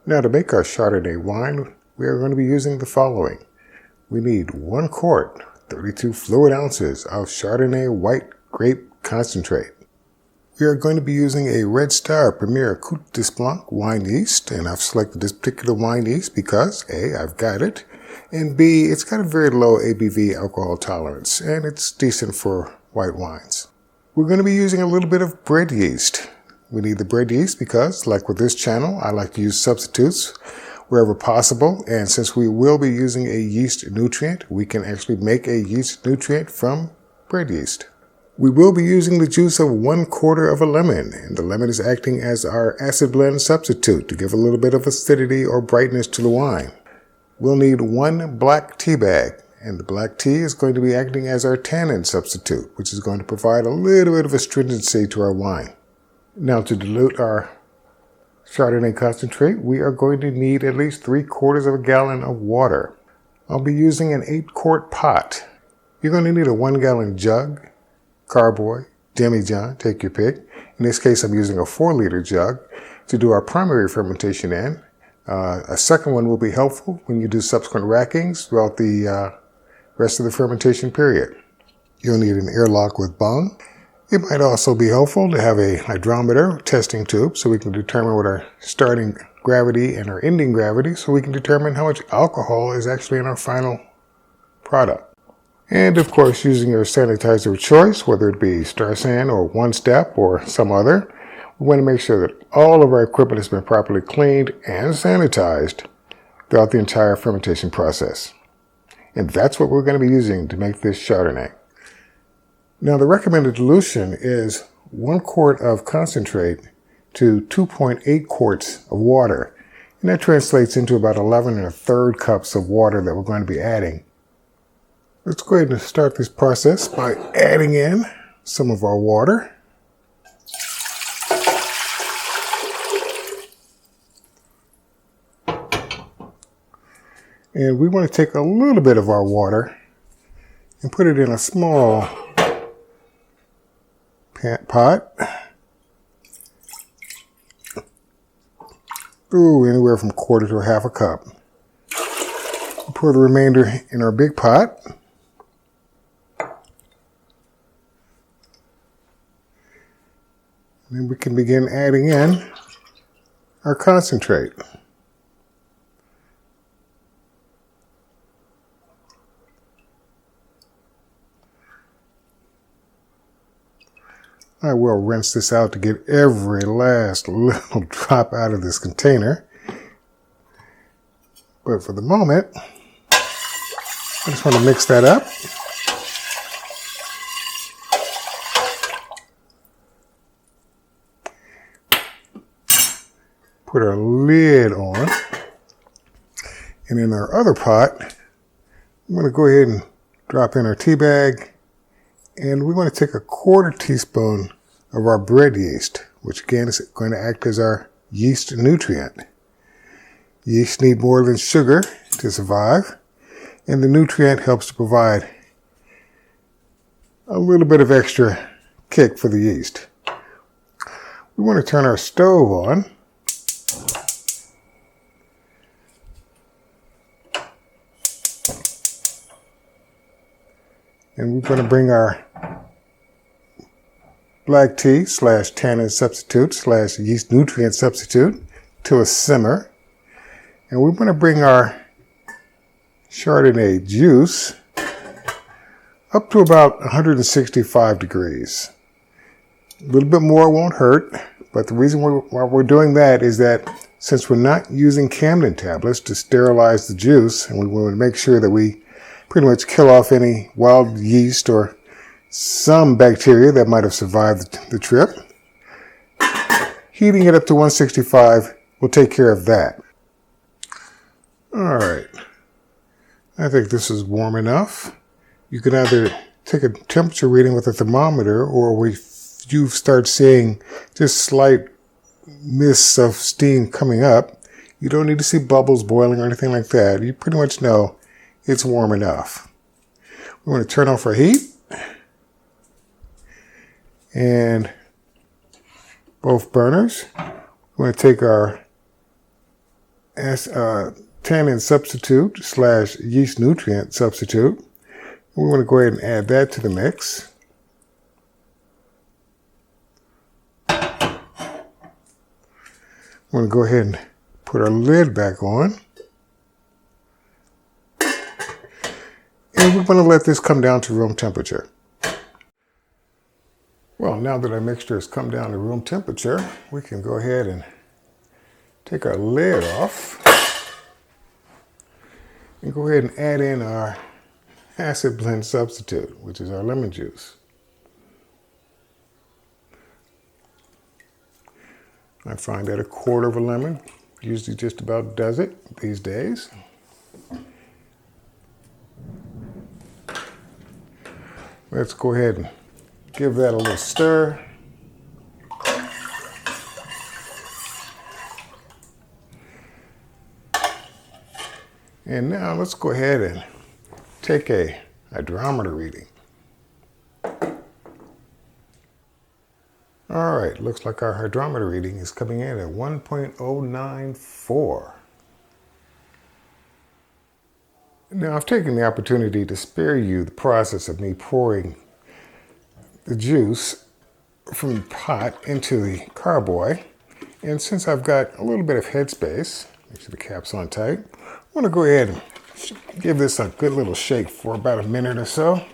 Now to make our Chardonnay wine, we are going to be using the following. We need 1 quart, 32 fluid ounces of Chardonnay white grape concentrate. We are going to be using a Red Star Premier Côte d'Esblanc wine yeast, and I've selected this particular wine yeast because A, I've got it, and B, it's got a very low ABV alcohol tolerance, and it's decent for white wines. We're going to be using a little bit of bread yeast. We need the bread yeast because, like with this channel, I like to use substitutes wherever possible, and since we will be using a yeast nutrient, we can actually make a yeast nutrient from bread yeast. We will be using the juice of 1/4 of a lemon, and the lemon is acting as our acid blend substitute to give a little bit of acidity or brightness to the wine. We'll need 1 black teabag, and the black tea is going to be acting as our tannin substitute, which is going to provide a little bit of astringency to our wine. Now to dilute our Chardonnay concentrate, we are going to need at least 3/4 of a gallon of water. I'll be using an 8-quart pot. You're going to need a 1-gallon jug, carboy, demijohn, take your pick. In this case, I'm using a 4-liter jug to do our primary fermentation in. A second one will be helpful when you do subsequent rackings throughout the rest of the fermentation period. You'll need an airlock with bung. It might also be helpful to have a hydrometer testing tube so we can determine what our starting gravity and our ending gravity so we can determine how much alcohol is actually in our final product. And of course, using your sanitizer of choice, whether it be Star San or One Step or some other, we want to make sure that all of our equipment has been properly cleaned and sanitized throughout the entire fermentation process. And that's what we're going to be using to make this Chardonnay. Now the recommended dilution is 1 quart of concentrate to 2.8 quarts of water. And that translates into about 11 1/3 cups of water that we're going to be adding. Let's go ahead and start this process by adding in some of our water. And we want to take a little bit of our water and put it in a small pot. Anywhere from 1/4 to 1/2 cup. We'll pour the remainder in our big pot. And then we can begin adding in our concentrate. I will rinse this out to get every last little drop out of this container. But for the moment, I just want to mix that up. Put our lid on. And in our other pot, I'm going to go ahead and drop in our tea bag. And we want to take a 1/4 teaspoon of our bread yeast, which again is going to act as our yeast nutrient. Yeast need more than sugar to survive, and the nutrient helps to provide a little bit of extra kick for the yeast. We want to turn our stove on. And we're going to bring our black tea / tannin substitute / yeast nutrient substitute to a simmer. And we're going to bring our Chardonnay juice up to about 165 degrees. A little bit more won't hurt, but the reason why we're doing that is that since we're not using Camden tablets to sterilize the juice, and we want to make sure that we pretty much kill off any wild yeast or some bacteria that might have survived the trip. Heating it up to 165 will take care of that. All right. I think this is warm enough. You can either take a temperature reading with a thermometer, or if you start seeing just slight mists of steam coming up, you don't need to see bubbles boiling or anything like that. You pretty much know it's warm enough. We want to turn off our heat. and both burners. We're going to take our tannin substitute / yeast nutrient substitute. We want to go ahead and add that to the mix. We're going to go ahead and put our lid back on. And we're going to let this come down to room temperature. Well, now that our mixture has come down to room temperature, we can go ahead and take our lid off and go ahead and add in our acid blend substitute, which is our lemon juice. I find that 1/4 of a lemon usually just about does it these days. Let's go ahead and give that a little stir. And now let's go ahead and take a hydrometer reading. All right, looks like our hydrometer reading is coming in at 1.094. Now, I've taken the opportunity to spare you the process of me pouring the juice from the pot into the carboy. And since I've got a little bit of headspace, make sure the cap's on tight, I want to go ahead and give this a good little shake for about a minute or so.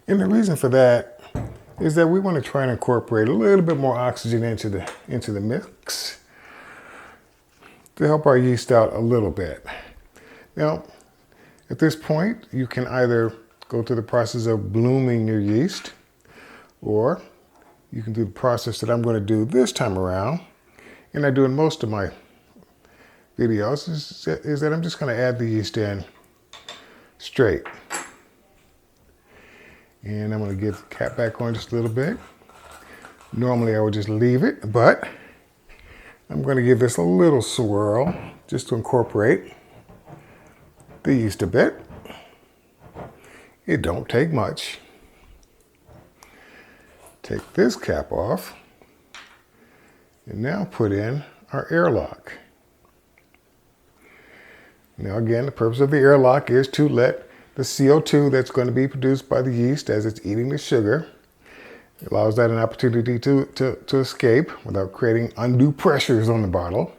And the reason for that is that we want to try and incorporate a little bit more oxygen into the mix to help our yeast out a little bit. Now, at this point, you can either go through the process of blooming your yeast, or you can do the process that I'm going to do this time around, and I do in most of my videos, is that I'm just going to add the yeast in straight. And I'm going to get the cap back on just a little bit. Normally I would just leave it, but I'm going to give this a little swirl just to incorporate the yeast a bit. It don't take much. Take this cap off and now put in our airlock. Now again, the purpose of the airlock is to let the CO2 that's going to be produced by the yeast as it's eating the sugar, it allows that an opportunity to escape without creating undue pressures on the bottle.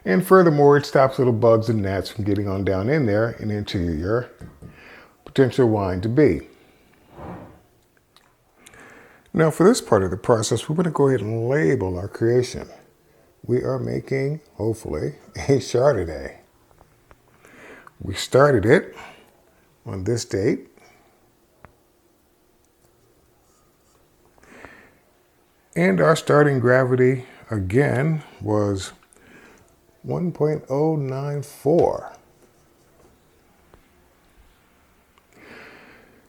And furthermore, it stops little bugs and gnats from getting on down in there and into your potential wine to be. Now for this part of the process, we're going to go ahead and label our creation. We are making, hopefully, a Chardonnay. We started it on this date. And our starting gravity, again, was 1.094.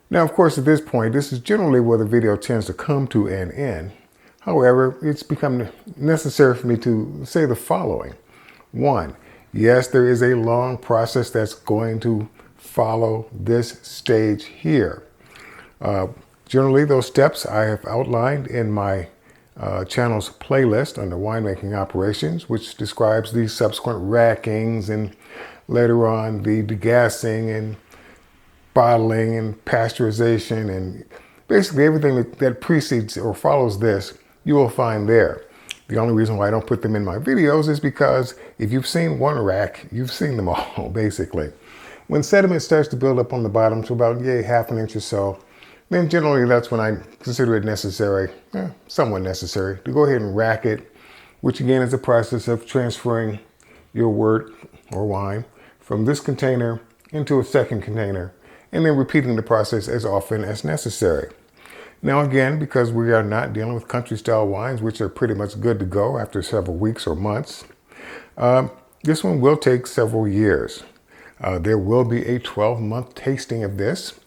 Now, of course, at this point, this is generally where the video tends to come to an end. However, it's become necessary for me to say the following. 1, yes, there is a long process that's going to follow this stage here. Generally, those steps I have outlined in my channel's playlist under winemaking operations, which describes the subsequent rackings and later on the degassing and bottling and pasteurization and basically everything that precedes or follows this, you will find there. The only reason why I don't put them in my videos is because if you've seen one rack, you've seen them all, basically. When sediment starts to build up on the bottom to about half an inch or so, then generally that's when I consider it necessary, somewhat necessary, to go ahead and rack it, which again is a process of transferring your wort or wine from this container into a second container, and then repeating the process as often as necessary. Now again, because we are not dealing with country style wines, which are pretty much good to go after several weeks or months, this one will take several years. There will be a 12-month tasting of this.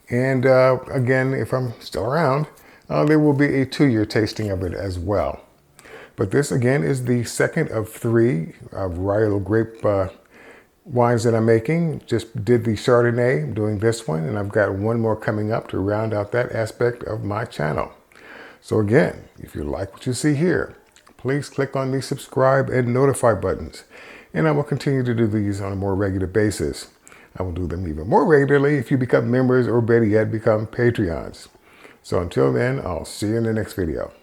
And again, if I'm still around, There will be a 2-year tasting of it as well. But this again is the second of 3 varietal grape wines that I'm making. Just did the Chardonnay, I'm doing this one, and I've got one more coming up to round out that aspect of my channel. So again, if you like what you see here, please click on the subscribe and notify buttons, and I will continue to do these on a more regular basis. I will do them even more regularly if you become members, or better yet, become Patreons. So until then, I'll see you in the next video.